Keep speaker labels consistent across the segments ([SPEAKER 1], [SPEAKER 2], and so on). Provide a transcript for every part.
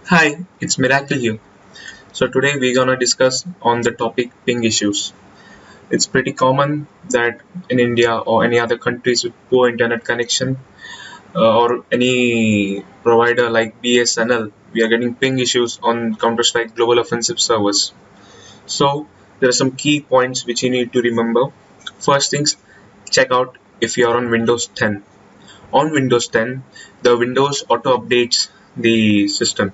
[SPEAKER 1] Hi, it's Miracle here. So today we're gonna discuss on the topic ping issues. It's pretty common that in India or any other countries with poor internet connection or any provider like BSNL, we are getting ping issues on Counter-Strike Global Offensive servers. So there are some key points which you need to remember. First things, check out if you are on Windows 10. On Windows 10, the Windows auto updates the system.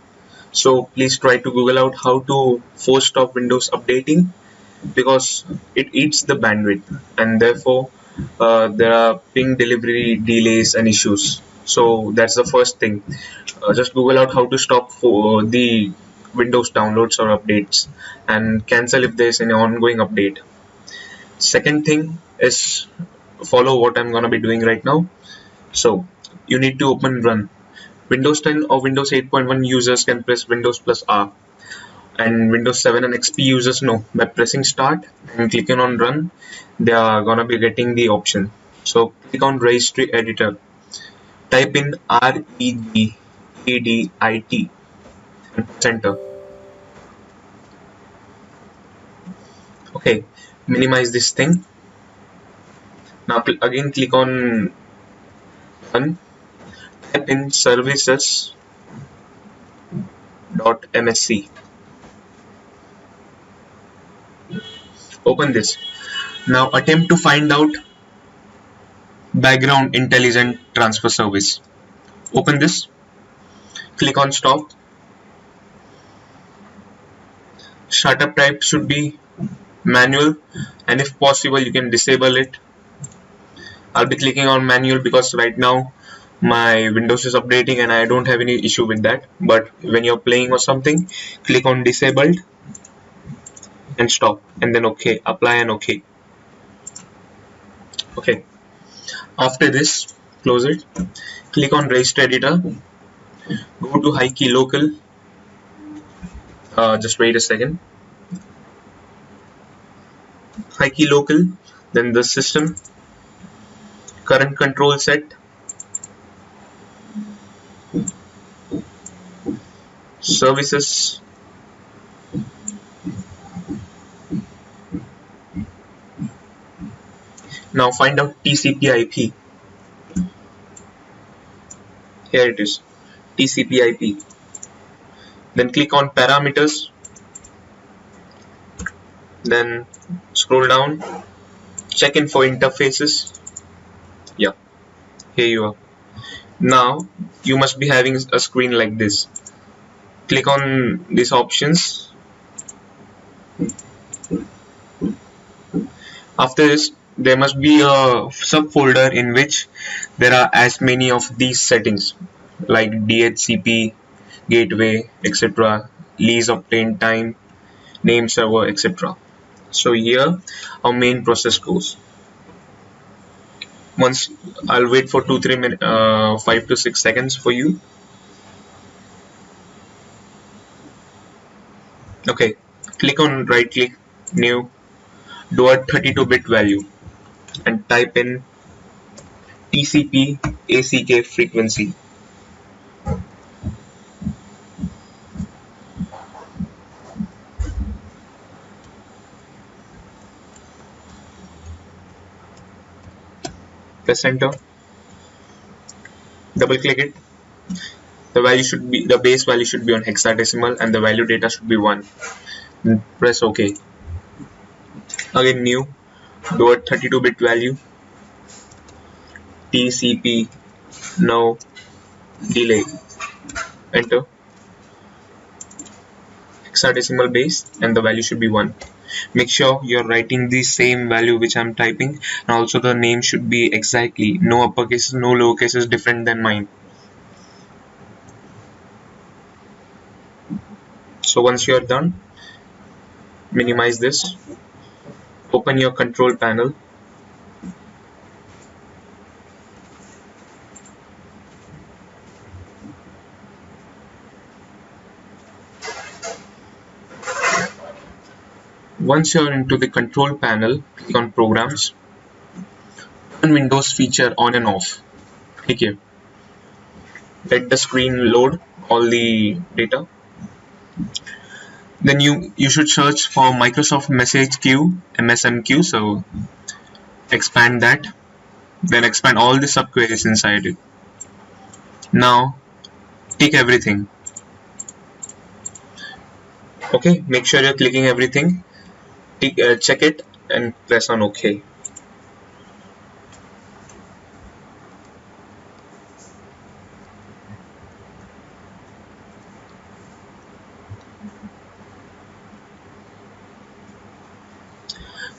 [SPEAKER 1] So please try to Google out how to force stop Windows updating because it eats the bandwidth and therefore there are ping delivery delays and issues. So that's the first thing. Just Google out how to stop for the Windows downloads or updates and cancel if there's any ongoing update. Second thing is follow what I'm gonna be doing right now. So you need to open run. Windows 10 or Windows 8.1 users can press Windows plus R, and Windows 7 and XP users know by pressing start and clicking on run, they are gonna be getting the option. So click on Registry Editor, type in REGEDIT and press enter. Okay, minimize this thing. Now again click on run, type in services.msc. Open this. Now attempt to find out background intelligent transfer service. Open this, click on stop. Startup type should be manual, and if possible you can disable it. I'll be clicking on manual because right now my Windows is updating and I don't have any issue with that, but when you're playing or something, click on disabled and stop, and then okay, apply and okay. After this, close it, click on Registry Editor, go to high key local, just wait a second, high key local, then the system, current control set, services, now find out TCP IP. Here it is, TCP IP. Then click on parameters, then scroll down, check in for interfaces. Yeah, here you are. Now you must be having a screen like this. Click on these options. After this, there must be a subfolder in which there are as many of these settings like DHCP, gateway, etc., lease obtained time, name server, etc. So here our main process goes. Once I'll wait for 2-3 minutes, 5 to 6 seconds for you. Okay, click on right click, new, do a 32-bit value and type in TCP ACK frequency. Press enter, double click it. The base value should be on hexadecimal and the value data should be 1. Press OK. Again new, do a 32-bit value, TCP, no delay, enter, hexadecimal base and the value should be 1. Make sure you're writing the same value which I'm typing, and also the name should be exactly no uppercases, no lowercases different than mine. So once you're done, minimize this, open your control panel, once you're into the control panel, click on programs, turn Windows feature on and off. Click here, let the screen load all the data. Then you should search for Microsoft Message Queue, MSMQ. So expand that, then expand all the subqueries inside it. Now tick everything. Okay, make sure you're clicking everything. Check it and press on OK.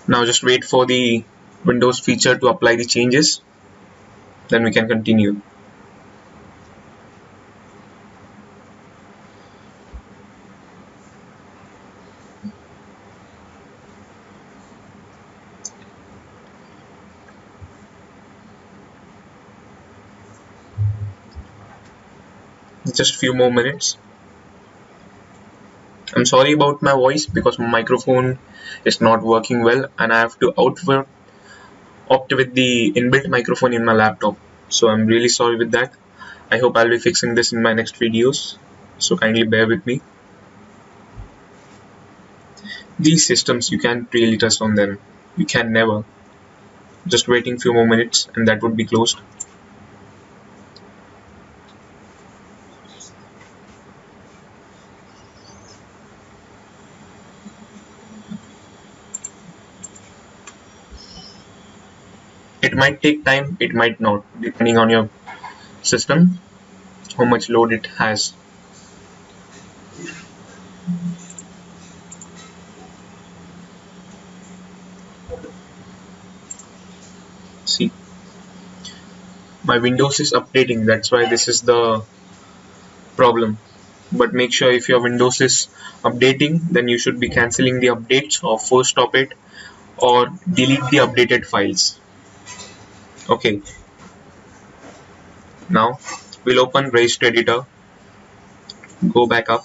[SPEAKER 1] Now just wait for the Windows feature to apply the changes. Then we can continue. Just few more minutes. I'm sorry about my voice because my microphone is not working well and I have to opt with the inbuilt microphone in my laptop. So I'm really sorry with that. I hope I'll be fixing this in my next videos. So kindly bear with me. These systems, you can't really trust on them. You can never. Just waiting few more minutes and that would be closed. It might take time, it might not, depending on your system, how much load it has. See, my Windows is updating, that's why this is the problem. But make sure if your Windows is updating, then you should be cancelling the updates or force stop it or delete the updated files. Okay, now we'll open Registry editor, go back up.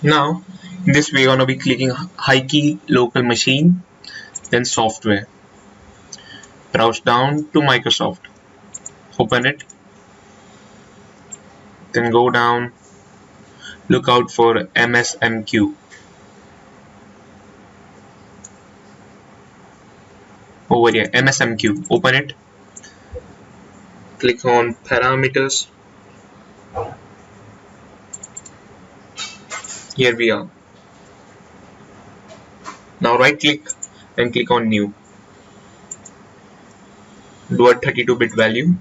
[SPEAKER 1] Now in this we're gonna be clicking high key local machine, then software. Browse down to Microsoft. Open it. Then go down. Look out for MSMQ. Over here, MSMQ. Open it. Click on parameters. Here we are. Now right click and click on new. Do a 32-bit value.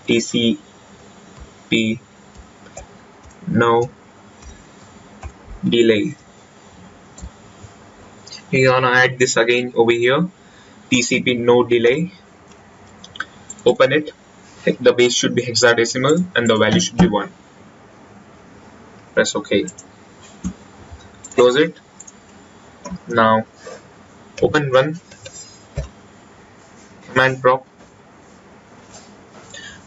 [SPEAKER 1] TCP no delay. You're gonna add this again over here. TCP no delay. Open it. The base should be hexadecimal and the value should be 1. Press OK. Close it. Now open run command prompt.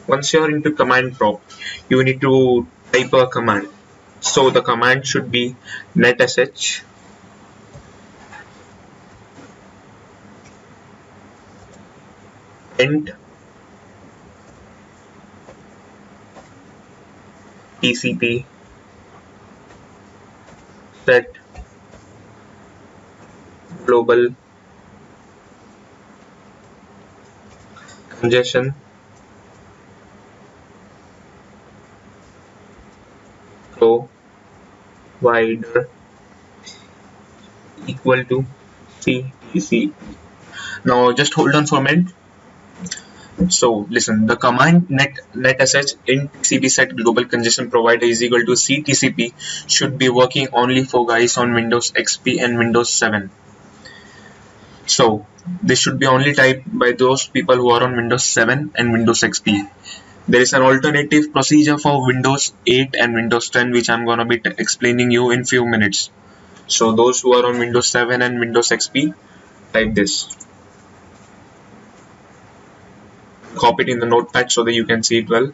[SPEAKER 1] Once you're into command prompt, you need to type a command. So the command should be netsh int TCP set global congestion provider equal to CTC. Now just hold on for a minute. So listen, the command netsh int TCP set global congestion provider is equal to CTCP should be working only for guys on Windows XP and Windows 7. So this should be only typed by those people who are on Windows 7 and Windows XP. There is an alternative procedure for Windows 8 and Windows 10 which I'm gonna be explaining you in few minutes. So those who are on Windows 7 and Windows XP, type this. Copy it in the notepad so that you can see it well.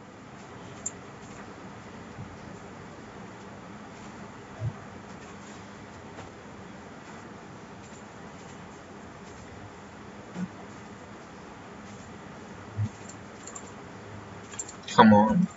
[SPEAKER 1] Come on.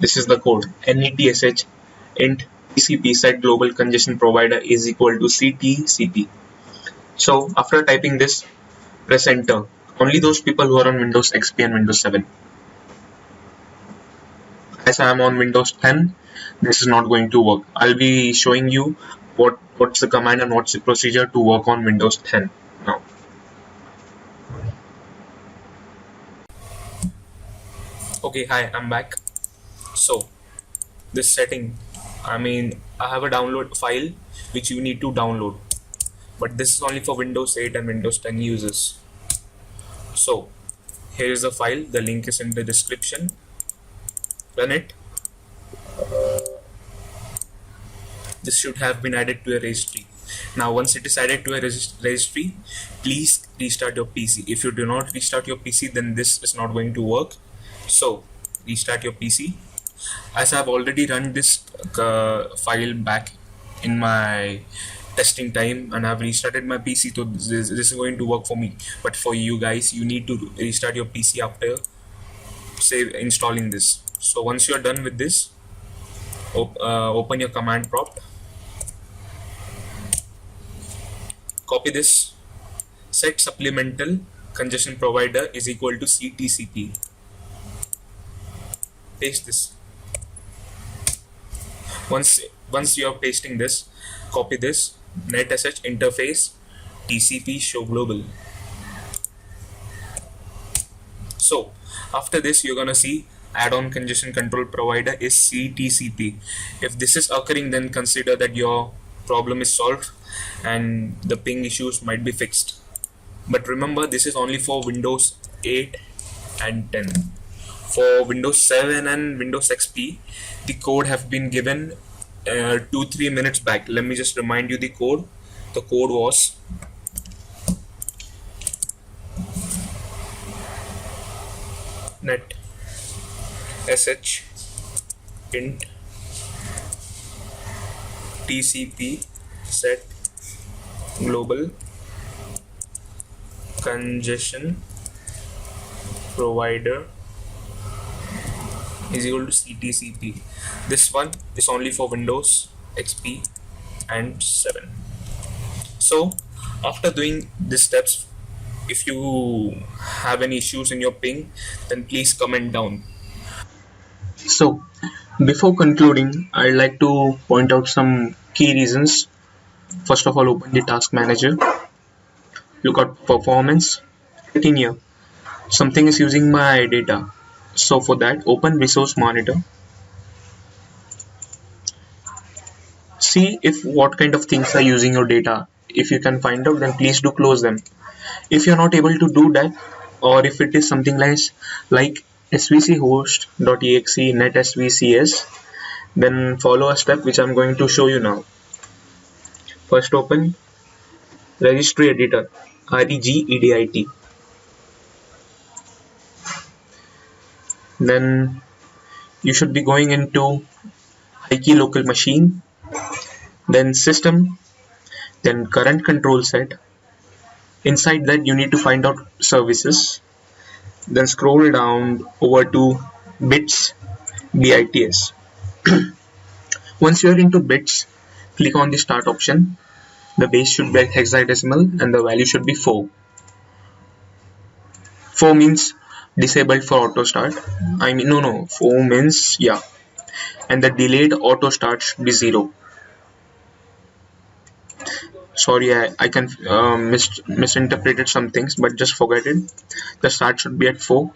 [SPEAKER 1] This is the code. NETSH int TCP set global congestion provider is equal to CTCP. So after typing this, press enter. Only those people who are on Windows XP and Windows 7. As I am on Windows 10, this is not going to work. I'll be showing you what's the command and what's the procedure to work on Windows 10 now. Okay, hi, I'm back. So this setting, I have a download file which you need to download, but this is only for Windows 8 and Windows 10 users. So here is the file, the link is in the description. Run it. This should have been added to a registry. Now once it is added to a registry, please restart your PC. If you do not restart your PC, then this is not going to work. So restart your PC. As I've already run this file back in my testing time and I've restarted my PC, so this is going to work for me. But for you guys, you need to restart your PC after installing this. So once you're done with this, open your command prompt, copy this, set supplemental congestion provider is equal to CTCP. Paste this. Once you are pasting this, copy this, NetSH interface TCP show global. So after this, you're gonna see add-on congestion control provider is CTCP. If this is occurring, then consider that your problem is solved and the ping issues might be fixed. But remember, this is only for Windows 8 and 10. For Windows 7 and Windows XP, the code have been given 2-3 minutes back. Let me just remind you the code. The code was net sh int TCP set global congestion provider is equal to CTCP. This one is only for Windows XP and 7. So after doing these steps, if you have any issues in your ping, then please comment down. So before concluding, I'd like to point out some key reasons. First of all, open the task manager, look at performance. Click in here, something is using my data. So for that, open resource monitor. See if what kind of things are using your data. If you can find out, then please do close them. If you're not able to do that, or if it is something like svc host.exe netsvcs, then follow a step which I'm going to show you now. First, open registry editor, regedit. Then you should be going into key local machine, then system, then current control set. Inside that, you need to find out services, then scroll down over to bits, bits. Once you are into bits, click on the start option. The base should be hexadecimal and the value should be 4. 4 means disabled for auto start. 4 means yeah, and the delayed auto start should be 0. Sorry, I can misinterpreted some things, but just forget it. The start should be at 4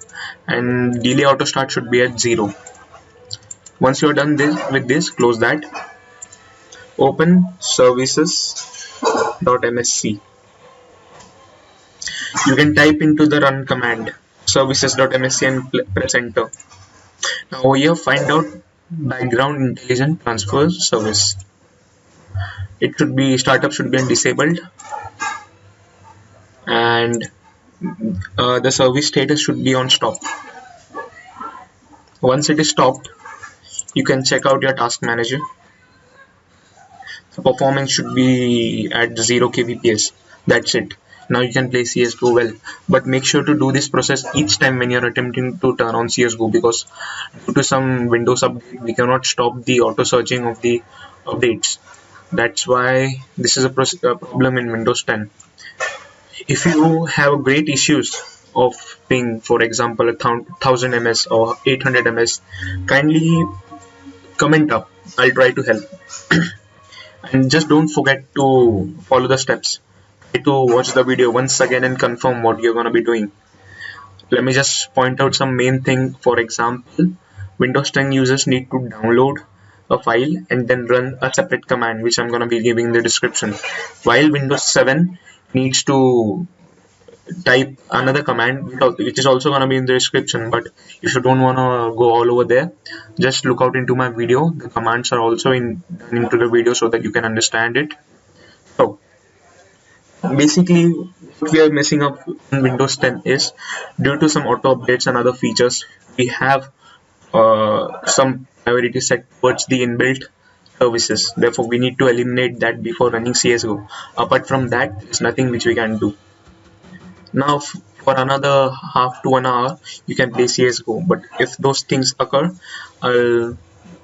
[SPEAKER 1] and delay auto start should be at 0. Once you are done with this, close that. Open services.msc. You can type into the run command services.msc and press enter. Now over here, find out background intelligent transfer service. It should be startup should be disabled, and the service status should be on stop. Once it is stopped, You can check out your task manager. The performance should be at 0 kbps. That's it. Now you can play CSGO well, but make sure to do this process each time when you're attempting to turn on CSGO, because due to some Windows update, we cannot stop the auto searching of the updates. That's why this is a problem in Windows 10. If you have great issues of ping, for example, 1000 ms or 800 ms, kindly comment up. I'll try to help. And just don't forget to follow the steps. Try to watch the video once again and confirm what you're going to be doing. Let me just point out some main thing. For example, Windows 10 users need to download a file and then run a separate command, which I'm going to be giving in the description, while Windows 7 needs to type another command which is also going to be in the description. But if you don't want to go all over there, just look out into my video. The commands are also done into the video so that you can understand it. So basically, what we are messing up in Windows 10 is due to some auto updates and other features, we have some priority set towards the inbuilt services. Therefore, we need to eliminate that before running CSGO. Apart from that, there's nothing which we can do. Now, for another half to an hour, you can play CSGO. But if those things occur, I'll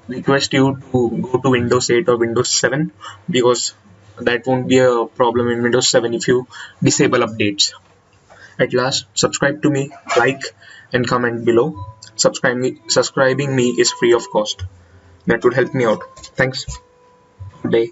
[SPEAKER 1] request you to go to Windows 8 or Windows 7, because that won't be a problem in Windows 7 if you disable updates. At last, subscribe to me, like and comment below. Subscribing me is free of cost. That would help me out. Thanks. Good day.